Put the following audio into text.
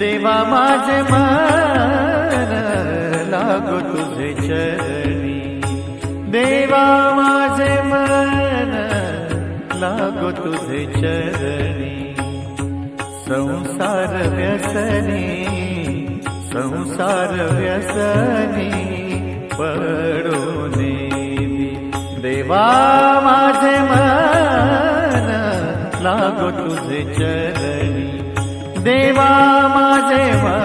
देवा माझे मन लागो तुझे चरणी, देवा माझे मन लागो तुझे चरणी। संसार व्यसनी, संसार व्यसनी पडून देवा माझे मन लागो तुझे चरणी, देवा माझे मन